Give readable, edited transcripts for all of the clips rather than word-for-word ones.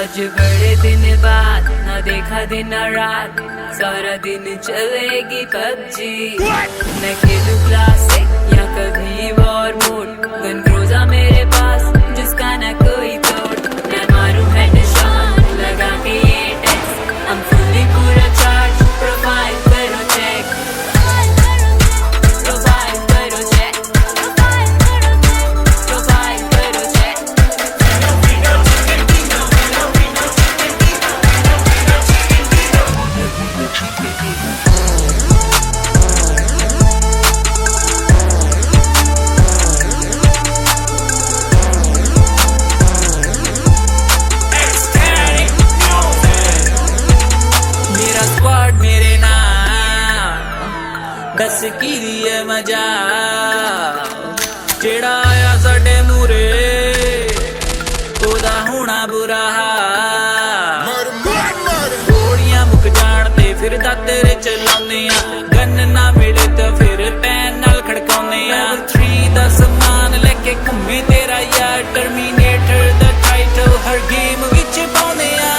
आज बड़े दिन बाद ना देखा दिन रात, सारा दिन चलेगी पबजी। मैं खेलूं क्लासिक या कभी वॉर मोड, गन क्रूज़ा मेरे पास जिसका ना कोई तोड़। मैं मारूं हेडशॉट लगा के ये टेक्स्ट, हम फुल्ली पूरा चार्ज। प्रोफाइल करो चेक, प्रोफाइल करो चेक, प्रोफाइल करो चेक। मेरा स्क्वाड मेरे नाम, दसगिरी है मजा। जेड़ा आया साडे मूरे ओदा होना बुरा हाल। गोलियां मुक जान ते फिर दाते चलाने आ, गन ना मिले तो फिर पैन नाल खड़काउने आ। 3 दा समान लेके घूमे तेरा यार, टर्मिनेटर दा टाइटल हर गेम विच पाउने आ।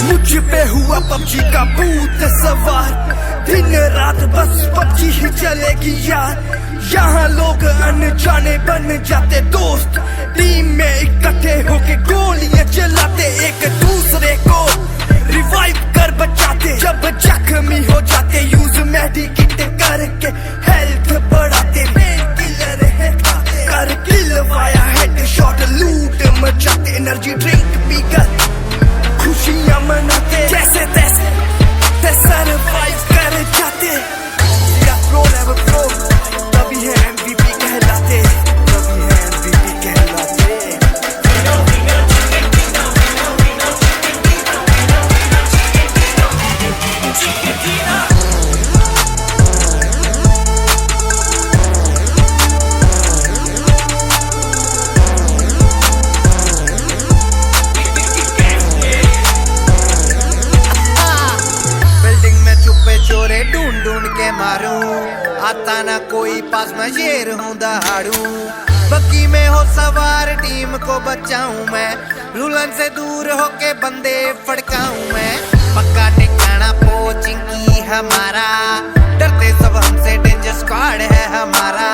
मुझ पे हुआ पबजी का भूत सवार, दिन रात बस पबजी ही चलेगी यार। यहाँ लोग अनजाने बन जाते दोस्त, टीम में इकट्ठे होके गोलियां चलाते, एक दूसरे को रिवाइव कर बचाते। जब जख्मी हो जाते यूज मेडिकेट करके हेल्थ बढ़ाते। पेन किलर है खाते, कर किल वाया हेडशॉट, लूट मचाते। एनर्जी ड्रिंक पीकर खुशियां मनाते, जैसे तैसे सरवाइव कर जाते। या प्रो लेवल प्रो, तभी है MVP कहलाते, तभी है MVP कहलाते। चोरे ढूंढ ढूंढ के मारूं, आता ना कोई पास मैं शेर हूँ दहाड़ू। बग्गी में हो सवार टीम को बचाऊं मैं, रुलन से दूर होके बंदे फड़काऊं मैं। पक्का ठिकाना पोचिंग की हमारा, डरते सब हमसे, डेंजर स्क्वाड है हमारा।